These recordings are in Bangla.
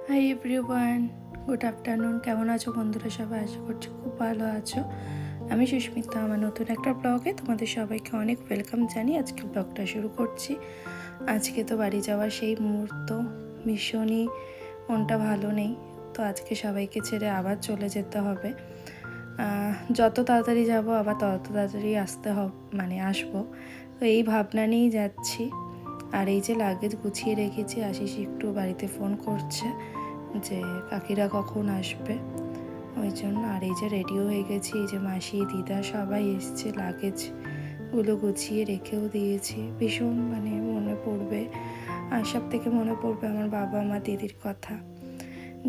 Hi everyone, good afternoon. কেমন আছো বন্ধুরা? সবাই আশা করছি খুব ভালো আছো। আমি সুস্মিতা, আমার নতুন একটা ব্লগে তোমাদের সবাইকে অনেক ওয়েলকাম জানিয়ে আজকে ব্লগটা শুরু করছি। আজকে তো বাড়ি যাওয়ার সেই মুহূর্ত, ভীষণই মনটা ভালো নেই। তো আজকে সবাইকে ছেড়ে আবার চলে যেতে হবে। যত তাড়াতাড়ি যাব আবার তত তাড়াতাড়ি আসবো। তো এই ভাবনা নিয়েই যাচ্ছি। আর এই যে লাগেজ গুছিয়ে রেখেছি, আশিস একটু বাড়িতে ফোন করছে যে কাকিরা কখন আসবে, ওই জন্য। আর এই যে রেডিও হয়ে গেছি, এই যে মাসি দিদা সবাই এসছে, লাগেজগুলো গুছিয়ে রেখেও দিয়েছি। ভীষণ মনে পড়বে, আর সব থেকে মনে পড়বে আমার বাবা আমার দিদির কথা।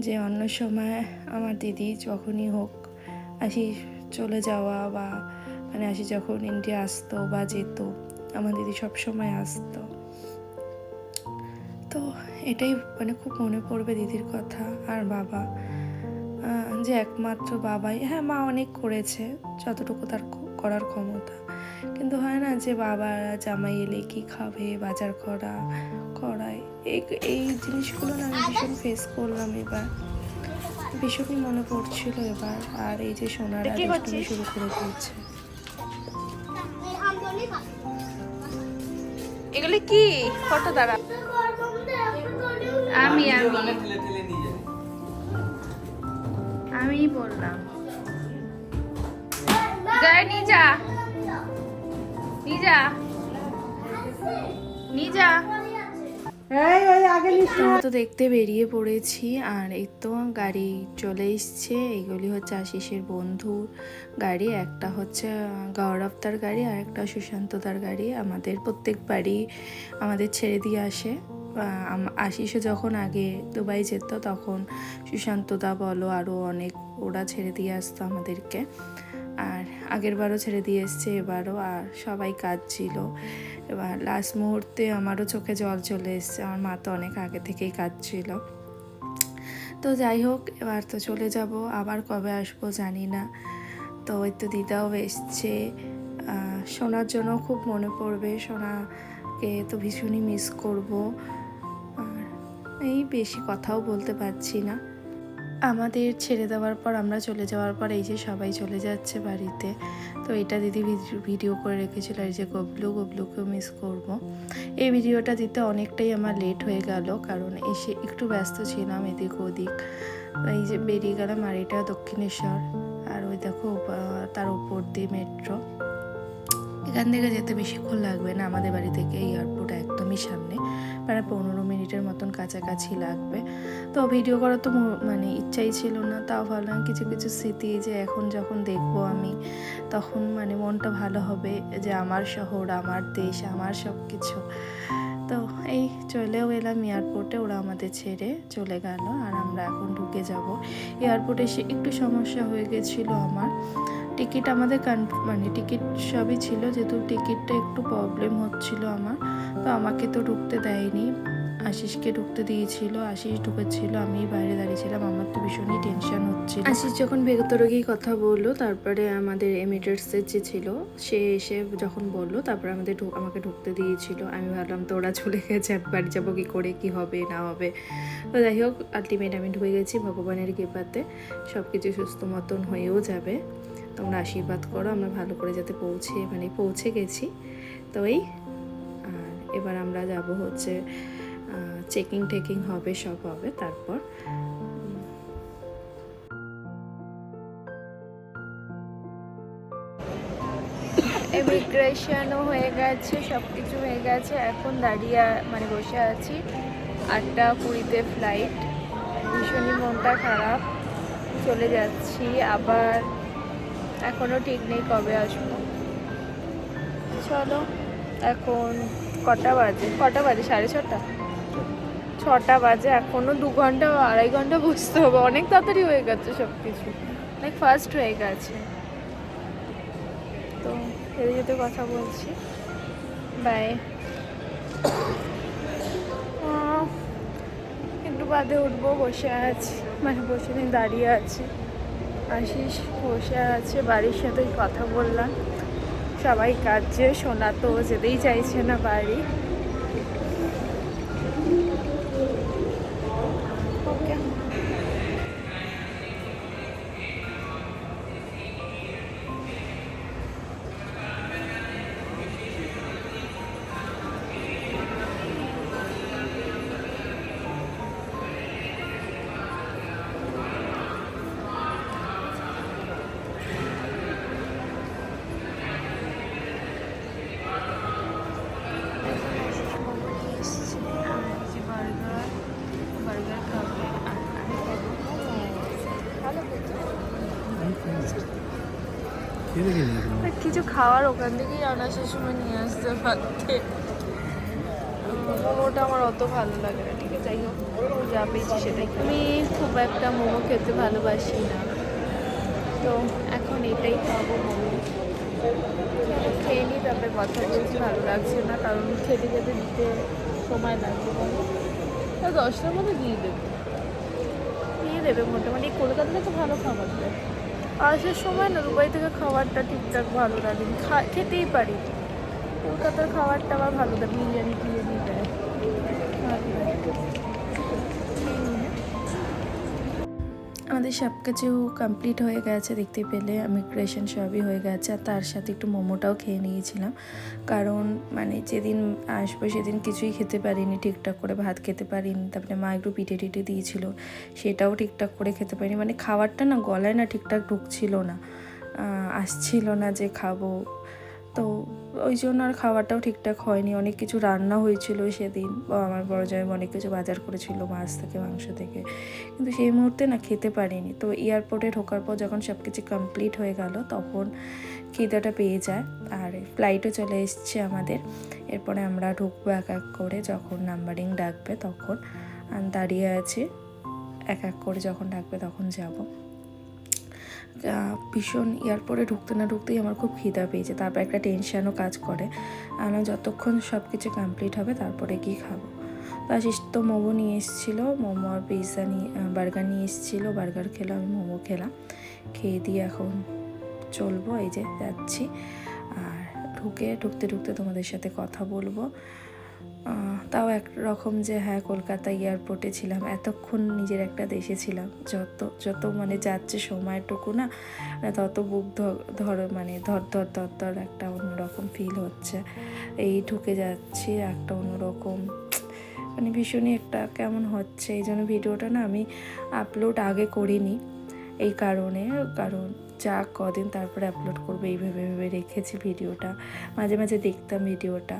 যে অন্য সময় আমার দিদি যখনই হোক আসি চলে যাওয়া বা আসি যখন ইন্ডিয়া আসতো বা যেত, আমার দিদি সবসময় আসতো। তো এটাই খুব মনে পড়বে দিদির কথা। আর বাবা, যে একমাত্র বাবাই, হ্যাঁ মা অনেক করেছে যতটুকু তার করার ক্ষমতা, কিন্তু হয় না যে বাবা জামাই এলে কি খাবে, বাজার করায় এই জিনিসগুলো না আমি ভীষণ ফেস করলাম এবার, ভীষণই মনে পড়ছিল এবার। আর এই যে সোনারা দুষ্টুমি শুরু করে দিয়েছে। এগুলি কি কত দাঁড়া আমি বললাম যাই নিজা আমরা তো দেখতে বেরিয়ে পড়েছি। আর এই তো গাড়ি চলে এসছে। এইগুলি হচ্ছে আশিসের বন্ধুর গাড়ি, একটা হচ্ছে গৌরবদার গাড়ি আর একটা সুশান্তদার গাড়ি। আমাদের প্রত্যেকবারই আমাদের ছেড়ে দিয়ে আসে। আশিসও যখন আগে দুবাই যেত তখন সুশান্তদা বলো আরও অনেক ওরা ছেড়ে দিয়ে আসতো আমাদেরকে। আর আগের বারও ছেড়ে দিয়ে এসছে, এবারও। আর সবাই কাজ ছিল। এবার লাস্ট মুহূর্তে আমারও চোখে জল চলে এসছে, আমার মা তো অনেক আগে থেকেই কাজ ছিল। তো যাই হোক, এবার তো চলে যাব, আবার কবে আসবো জানি না। তো ওই তো দিদাও এসছে, সোনার জন্য খুব মনে পড়বে, সোনাকে তো ভীষণই মিস করব। আর এই বেশি কথাও বলতে পারছি না। আমাদের ছেড়ে দেওয়ার পর, আমরা চলে যাওয়ার পর এই যে সবাই চলে যাচ্ছে বাড়িতে। তো এটা দিদি ভিডিও করে রেখেছিল, এই যে গবলুকেও মিস করব। এই ভিডিওটা দিতে অনেকটাই আমার লেট হয়ে গেল, কারণ এসে একটু ব্যস্ত ছিলাম এদিক ওদিক। এই যে বেরিয়ে গেলাম, আর এটা দক্ষিণেশ্বর। আর ওই দেখো তার উপর দিয়ে মেট্রো। এখান থেকে যেতে বেশিক্ষণ লাগবে না, আমাদের বাড়ি থেকে এয়ারপোর্ট একদমই সামনে, প্রায় 15 মিনিটের মতন কাছাকাছি লাগবে। তো ভিডিও করার তো ইচ্ছাই ছিল না, তাও ভাবলাম কিছু কিছু স্মৃতি যে এখন যখন দেখবো আমি, তখন মনটা ভালো হবে যে আমার শহর, আমার দেশ, আমার সব কিছু। তো এই চলেও এলাম এয়ারপোর্টে, ওরা আমাদের ছেড়ে চলে গেল। আর আমরা এখন ঢুকে যাব। এয়ারপোর্টে এসে একটু সমস্যা হয়ে গেছিলো আমার, টিকিট আমাদের টিকিট সবই ছিল, যেহেতু টিকিটটা একটু প্রবলেম হচ্ছিল আমার, তো আমাকে তো ঢুকতে দেয়নি, আশিসকে ঢুকতে দিয়েছিল। আশিস ঢুকেছিল, আমি বাইরে দাঁড়িয়েছিলাম, আমার তো ভীষণই টেনশন হচ্ছিল। আশিস যখন ভেতরে গিয়ে কথা বললো, তারপরে আমাদের এমিরেটসের যে ছিল সে এসে যখন বললো, তারপরে আমাকে ঢুকতে দিয়েছিল। আমি ভাবলাম তো ওরা চলে গেছে, আমি বাড়ি যাবো কী করে, কি হবে না হবে। তো যাই হোক, আলটিমেট আমি ঢুকে গেছি ভগবানের কৃপাতে, সব কিছু সুস্থ মতন হয়েও যাবে। তোমরা আশীর্বাদ করো আমরা ভালো করে যাতে পৌঁছে গেছি। তো এই আর এবার আমরা যাব হচ্ছে চেকিং হবে, সব হবে তারপর। ইমিগ্রেশনও হয়ে গেছে, সব কিছু হয়ে গেছে। এখন দাঁড়িয়ে বসে আছি, 8:20-তে ফ্লাইট। ভীষণই মনটা খারাপ, চলে যাচ্ছি আবার, এখনও ঠিক নেই কবে আসবো। চলো, এখন কটা বাজে 6:30, 6টা বাজে। এখনও 2 ঘন্টা 2.5 ঘন্টা বসতে হবে। অনেক তাড়াতাড়ি হয়ে গেছে সব কিছু, অনেক ফাস্ট হয়ে গেছে। তো যেতে যেতে কথা বলছি, বাই। একটু বাদে উঠবো, বসে আছি বসে নেই, দাঁড়িয়ে আছি। আশিস বসে আছে, বাড়ির সাথে কথা বললাম, সবাই কাজে, সোনা তো যেতেই চাইছে না বাড়ি। ওকে। খেয়ে দেখে নিয়ে আসলাম। কিছু খাওয়ার ওখান থেকেই আনার সময় নিয়ে আসতে পারতে। মোমোটা আমার অত ভালো লাগে না, ঠিক আছে, যাই হোক যা পেয়েছি সেটাই। আমি খুব একটা মোমো খেতে ভালোবাসি না, তো এখন এটাই খাবো মোমো। খেয়ে নিই, তারপরে কথা বলছি, ভালো লাগছে না কারণ খেতে খেতে দিতে সময় লাগবে। মোমো 10টার মধ্যে দিয়ে দেবে মোটামুটি। কলকাতা থেকে ভালো খাবার দেয়, আসার সময় না দুবাই থেকে খাবারটা ঠিকঠাক ভালো লাগেনি, খেতেই পারি। কলকাতার খাবারটা আবার ভালো দেয়, বিরিয়ানি টিরিয়ানি দেয়, ভালো লাগে। আমাদের সব কিছু কমপ্লিট হয়ে গেছে, দেখতে পেলে ইমিগ্রেশন সবই হয়ে গেছে। আর তার সাথে একটু মোমোটাও খেয়ে নিয়েছিলাম, কারণ মানে যেদিন আসবো সেদিন কিছুই খেতে পারিনি ঠিকঠাক করে, ভাত খেতে পারিনি। তারপরে মা একটু পিঠে টিঠে দিয়েছিল, সেটাও ঠিকঠাক করে খেতে পারিনি। মানে খাবারটা না গলায় না ঠিকঠাক ঢুকছিল না, আসছিল না যে খাবো। তো ওই জন্য আর খাওয়াটাও ঠিকঠাক হয়নি। অনেক কিছু রান্না হয়েছিল সেদিন, আমার বড় জামাই অনেক কিছু বাজার করেছিল, মাছ থেকে মাংস থেকে, কিন্তু সেই মুহূর্তে না খেতে পারিনি। তো এয়ারপোর্টে ঢোকার পর যখন সব কিছু কমপ্লিট হয়ে গেল তখন খিদেটা পেয়ে যায়, আর ফ্লাইটও চলে এসছে আমাদের। এরপরে আমরা ঢুকবো এক এক করে, যখন নাম্বারিং ডাকবে তখন দাঁড়িয়ে আছি, এক এক করে যখন ডাকবে তখন যাব। ভীষণ এয়ারপোর্টে ঢুকতে না ঢুকতেই আমার খুব খিদা পেয়েছে, তারপর একটা টেনশানও কাজ করে, আমার যতক্ষণ সব কিছু কমপ্লিট হবে তারপরে কি খাবো। তো আশিস তো মোমো নিয়ে এসেছিলো, মোমো আর পিৎজা নিয়ে বার্গার নিয়ে এসেছিলো, বার্গার খেলো, আমি মোমো খেলাম। খেয়ে দিয়ে এখন চলবো, এই যে যাচ্ছি। আর ঢুকতে ঢুকতে তোমাদের সাথে কথা বলবো। তাও একরকম যে হ্যাঁ কলকাতা এয়ারপোর্টে ছিলাম, এতক্ষণ নিজের একটা দেশে ছিলাম। যত মানে যাচ্ছে সময়টুকু না, তত বুক মানে ধর একটা অন্যরকম ফিল হচ্ছে। এই ঢুকে যাচ্ছি, একটা অন্যরকম মানে ভীষণই একটা কেমন হচ্ছে। এই জন্য ভিডিওটা না আমি আপলোড আগে করিনি, এই কারণ যা কদিন তারপরে আপলোড করবো এই ভেবে রেখেছি ভিডিওটা। মাঝে মাঝে দেখতাম ভিডিওটা,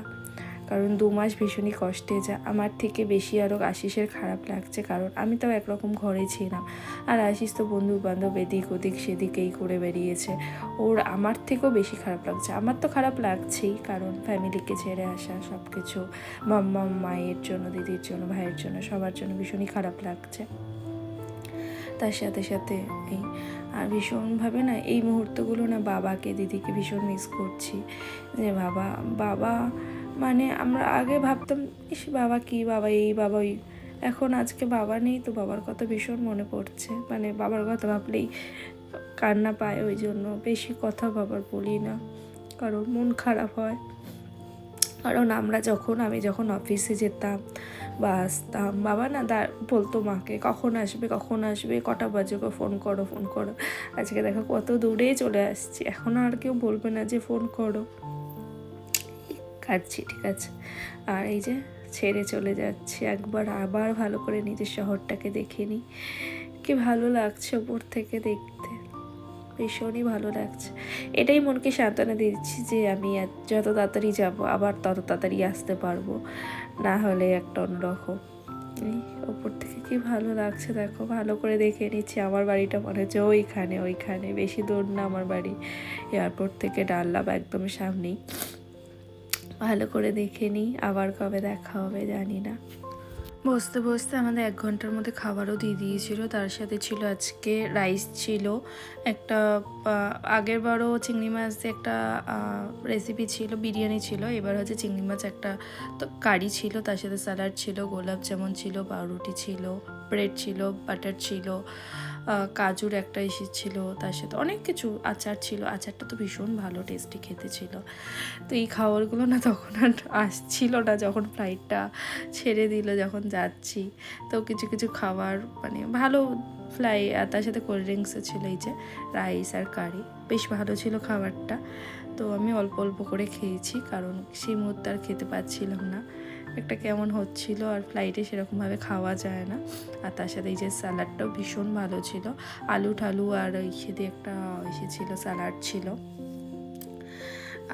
কারণ 2 মাস ভীষণই কষ্টে যা। আমার থেকে বেশি আরও আশিসের খারাপ লাগছে, কারণ আমি তো একরকম ঘরে ছিলাম, আর আশিস তো বন্ধু বান্ধব এদিক ওদিক সেদিকেই করে বেরিয়েছে। ওর আমার থেকেও বেশি খারাপ লাগছে। আমার তো খারাপ লাগছেই, কারণ ফ্যামিলিকে ছেড়ে আসা, সব কিছু মায়ের জন্য, দিদির জন্য, ভাইয়ের জন্য, সবার জন্য ভীষণই খারাপ লাগছে। তার সাথে সাথে আর ভীষণভাবে না এই মুহূর্তগুলো না বাবাকে, দিদিকে ভীষণ মিস করছি। যে বাবা মানে আমরা আগে ভাবতাম ইস বাবা কি, বাবা এই, বাবা ওই। এখন আজকে বাবা নেই, তো বাবার কথা ভীষণ মনে পড়ছে। মানে বাবার কথা ভাবলেই কান্না পায়, ওই জন্য বেশি কথা বাবার বলি না, কারণ মন খারাপ হয়। কারণ আমি যখন অফিসে যেতাম বা আসতাম, বাবা না বলতো মাকে কখন আসবে, কটা বাজে, ফোন করো। আজকে দেখো কত দূরে চলে আসছি, এখন আর কেউ বলবে না যে ফোন করো। খাচ্ছি, ঠিক আছে। আর এই যে ছেড়ে চলে যাচ্ছি, আবার ভালো করে নিজের শহরটাকে দেখে নিই। কি ভালো লাগছে ওপর থেকে দেখতে, ভীষণই ভালো লাগছে। এটাই মনকে সান্ত্বনা দিচ্ছি যে আমি যত তাড়াতাড়ি যাব আবার তত তাড়াতাড়ি আসতে পারবো, না হলে একটা অন্যরকম। এই ওপর থেকে কি ভালো লাগছে দেখো, ভালো করে দেখে নিচ্ছি। আমার বাড়িটা মনে হচ্ছে ওইখানে বেশি দূর না আমার বাড়ি, এয়ারপোর্ট থেকে ডানলাম একদম সামনেই। ভালো করে দেখে নিই, আবার কবে দেখা হবে জানি না। বসতে বসতে আমাদের 1 ঘন্টার মধ্যে খাবারও দিয়ে দিয়েছিল। তার সাথে ছিল আজকে রাইস ছিল একটা, আগের বারও চিংড়ি মাছ দিয়ে একটা রেসিপি ছিল, বিরিয়ানি ছিল। এবার হচ্ছে চিংড়ি মাছ একটা তো কারি ছিল, তার সাথে স্যালাড ছিল, গোলাপ জামুন ছিল, পাউরুটি ছিল, ব্রেড ছিল, বাটার ছিল, কাজুর একটা এসেছিল, তার সাথে অনেক কিছু, আচার ছিল। আচারটা তো ভীষণ ভালো টেস্টি খেতে ছিল। তো এই খাবারগুলো না তখন আর আসছিল না, যখন ফ্লাইটটা ছেড়ে দিল, যখন যাচ্ছি। তো কিছু খাবার মানে ভালো আর তার সাথে কোল্ড ড্রিঙ্কসও ছিল, এই যে রাইস আর কারি, বেশ ভালো ছিল খাবারটা। তো আমি অল্প অল্প করে খেয়েছি, কারণ সেই মুহূর্তে আর খেতে পাচ্ছিলাম না, একটা কেমন হচ্ছিল, আর ফ্লাইটে সেরকমভাবে খাওয়া যায় না। আর তার সাথে এই যে স্যালাডটাও ভীষণ ভালো ছিল, আলু ঠালু আর সেদিকে একটা এসেছিল, স্যালাড ছিল।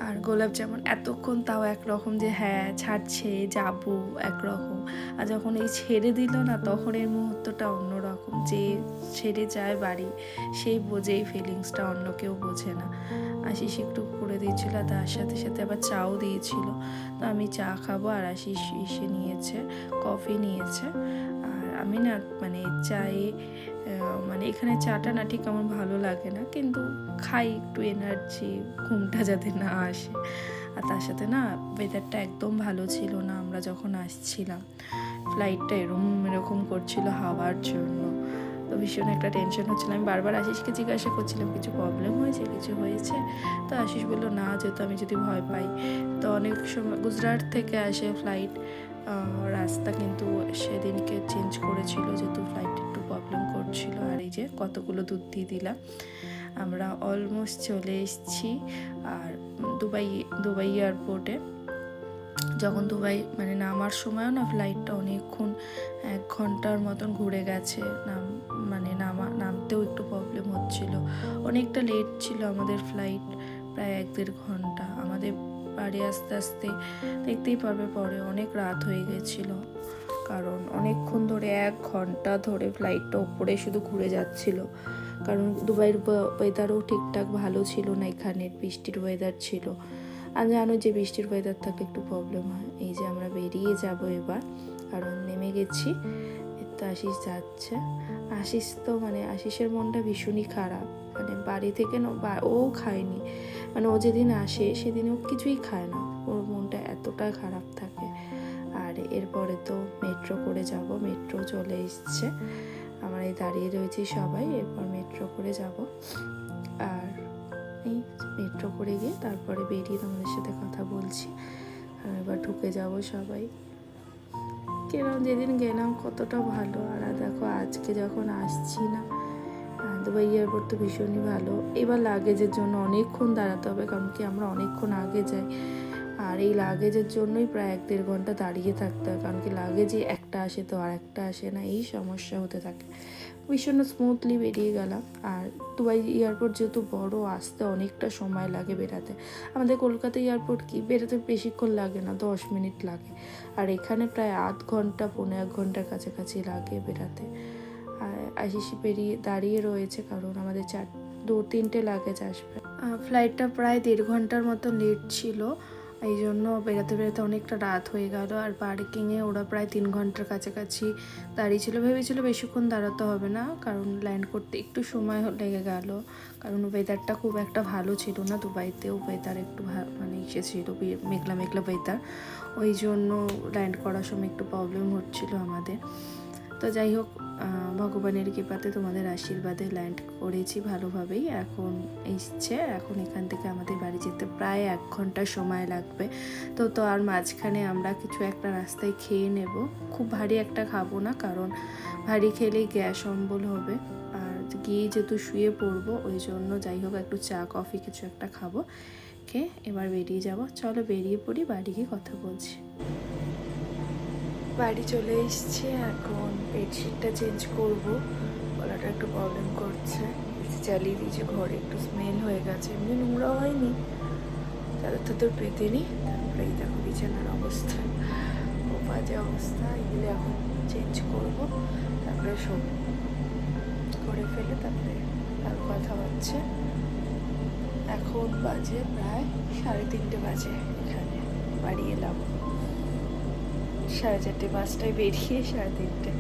আর গোলাপ জামুন এতক্ষণ তাও একরকম যে হ্যাঁ ছাড়ছে যাবো একরকম, আর যখন এই ছেড়ে দিল না তখন এই মুহূর্তটা অন্যরকম, যে ছেড়ে যায় বাড়ি সেই বোঝে এই ফিলিংসটা, অন্য কেউ বোঝে না। আশিস একটু করে দিয়েছিল, তার সাথে সাথে আবার চাও দিয়েছিল। তো আমি চা খাবো আর আশিস এসে নিয়েছে কফি নিয়েছে। আর আমি না মানে চায়ে মানে এখানে চাটা না ঠিক আমার ভালো লাগে না, কিন্তু খাই একটু এনার্জি, ঘুমটা যাতে না আসে। আর তার সাথে না ওয়েদারটা একদম ভালো ছিল না আমরা যখন আসছিলাম, ফ্লাইটটা এরকম করছিল হাওয়ার জন্য। তো ভীষণ একটা টেনশন হচ্ছিল। আমি বারবার আশিসকে জিজ্ঞাসা করছিলাম কিছু প্রবলেম হয়েছে, কিছু হয়েছে। তো আশিস বললো না, যেহেতু আমি যদি ভয় পাই। তো অনেক সময় গুজরাট থেকে আসে ফ্লাইট, রাস্তা কিন্তু সেদিনকে চেঞ্জ করেছিল যেহেতু ফ্লাইট একটু প্রবলেম করছিল। আর এই যে কতগুলো দুধ দিয়ে দিলাম। আমরা অলমোস্ট চলে এসেছি। আর দুবাই এয়ারপোর্টে যখন দুবাই মানে নামার সময়ও না ফ্লাইটটা অনেকক্ষণ 1 ঘন্টার মতন ঘুরে গেছে। নামতেও একটু প্রবলেম হচ্ছিল, অনেকটা লেট ছিল আমাদের ফ্লাইট, প্রায় 1-1.5 ঘন্টা। আমাদের বাড়ি আস্তে আস্তে দেখতেই পারবে পরে অনেক রাত হয়ে গেছিলো, কারণ অনেকক্ষণ ধরে 1 ঘন্টা ধরে ফ্লাইটটা ওপরে শুধু ঘুরে যাচ্ছিল। কারণ দুবাইয়ের ওয়েদারও ঠিকঠাক ভালো ছিল না, এখানের বৃষ্টির ওয়েদার ছিল। আর জানো যে বৃষ্টির ওয়েদার থাকলে একটু প্রবলেম হয়। এই যে আমরা বেরিয়ে যাব এবার, কারণ নেমে গেছি। তো আশিস যাচ্ছে। আশিস তো মানে আশিসের মনটা ভীষণই খারাপ, মানে বাড়ি থেকে না ও খায়নি, মানে ও যেদিন আসে সেদিন ও কিছুই খায় না, ওর মনটা এতটা খারাপ থাকে। আর এরপরে তো মেট্রো করে যাব, মেট্রো চলে এসছে। আমরা এই দাঁড়িয়ে রয়েছি সবাই, এরপর মেট্রো করে যাব। আর এই মেট্রো করে গিয়ে তারপরে বেরিয়ে তোমাদের সাথে কথা বলছি। আর এবার ঢুকে যাব সবাই। কেন যেদিন গেলাম কতটা ভালো, আর দেখো আজকে যখন আসছি না, দুবাই এয়ারপোর্ট তো ভীষণই ভালো। এবার লাগেজের জন্য অনেকক্ষণ দাঁড়াতে হবে, কারণ কি আমরা অনেকক্ষণ আগে যাই। আর এই লাগেজের জন্যই প্রায় 1-1.5 ঘন্টা দাঁড়িয়ে থাকতে হয়, কারণ কি লাগেজই একটা আসে তো আর একটা আসে না, এই সমস্যা হতে থাকে। ভীষণ স্মুথলি বেরিয়ে গেলাম। আর দুবাই এয়ারপোর্ট যেহেতু বড়, আসতে অনেকটা সময় লাগে বেরাতে। আমাদের কলকাতা এয়ারপোর্ট কি বেরোতে বেশিক্ষণ লাগে না, 10 মিনিট লাগে। আর এখানে প্রায় 1/2 ঘন্টা 1.5 ঘন্টার কাছাকাছি লাগে বেরাতে। আর আশিস দাঁড়িয়ে রয়েছে, কারণ আমাদের 2-3টে লাগেজ আসবে। ফ্লাইটটা প্রায় 1.5 ঘন্টার মতো লেট ছিল, এই জন্য বেরোতে অনেকটা রাত হয়ে গেল। আর পার্কিংয়ে ওরা প্রায় 3 ঘন্টার কাছাকাছি দাঁড়িয়েছিল। ভেবেছিল বেশিক্ষণ দাঁড়াতে হবে না, কারণ ল্যান্ড করতে একটু সময় লেগে গেল, কারণ ওয়েদারটা খুব একটা ভালো ছিল না। দুবাইতেও ওয়েদার একটু মানে ছিল মেঘলা মেঘলা ওয়েদার, ওই জন্য ল্যান্ড করার সময় একটু প্রবলেম হচ্ছিল আমাদের। তো যাই হোক, ভগবানের কৃপাতে তোমাদের আশীর্বাদে ল্যান্ড করেছি ভালোভাবেই। এখন এখন এখান থেকে আমাদের বাড়ি যেতে প্রায় 1 ঘন্টা সময় লাগবে। তো আর মাঝখানে আমরা কিছু একটা রাস্তায় খেয়ে নেব। খুব ভারী একটা খাবো না, কারণ ভারী খেলেই গ্যাস অম্বল হবে। আর গিয়ে যেহেতু শুয়ে পড়বো, ওই জন্য যাই হোক একটু চা কফি কিছু একটা খাবো, খেয়ে এবার বেরিয়ে যাব। চলো বেরিয়ে পড়ি, বাড়ি গিয়ে কথা বলছি। বাড়ি চলে এসেছি, এখন বেডশিটটা চেঞ্জ করব। গলাটা একটু প্রবলেম করছে, চালিয়ে দিয়েছি, ঘরে একটু স্মেল হয়ে গেছে, এমনি নোংরা হয়নি, তাদের তো পেতে নিই। তারপরে এই দেখো বিছানার অবস্থা, ও বাজে অবস্থা। এগুলো এখন চেঞ্জ করব, তারপরে সব করে ফেলে তারপরে আর কথা হচ্ছে। এখন বাজে প্রায় 3:30 বাজে, এখানে বাড়ি এলাম 4:30, 5টায় বেরিয়ে 3:30।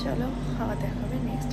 চলো আবার দেখাবে নেক্সট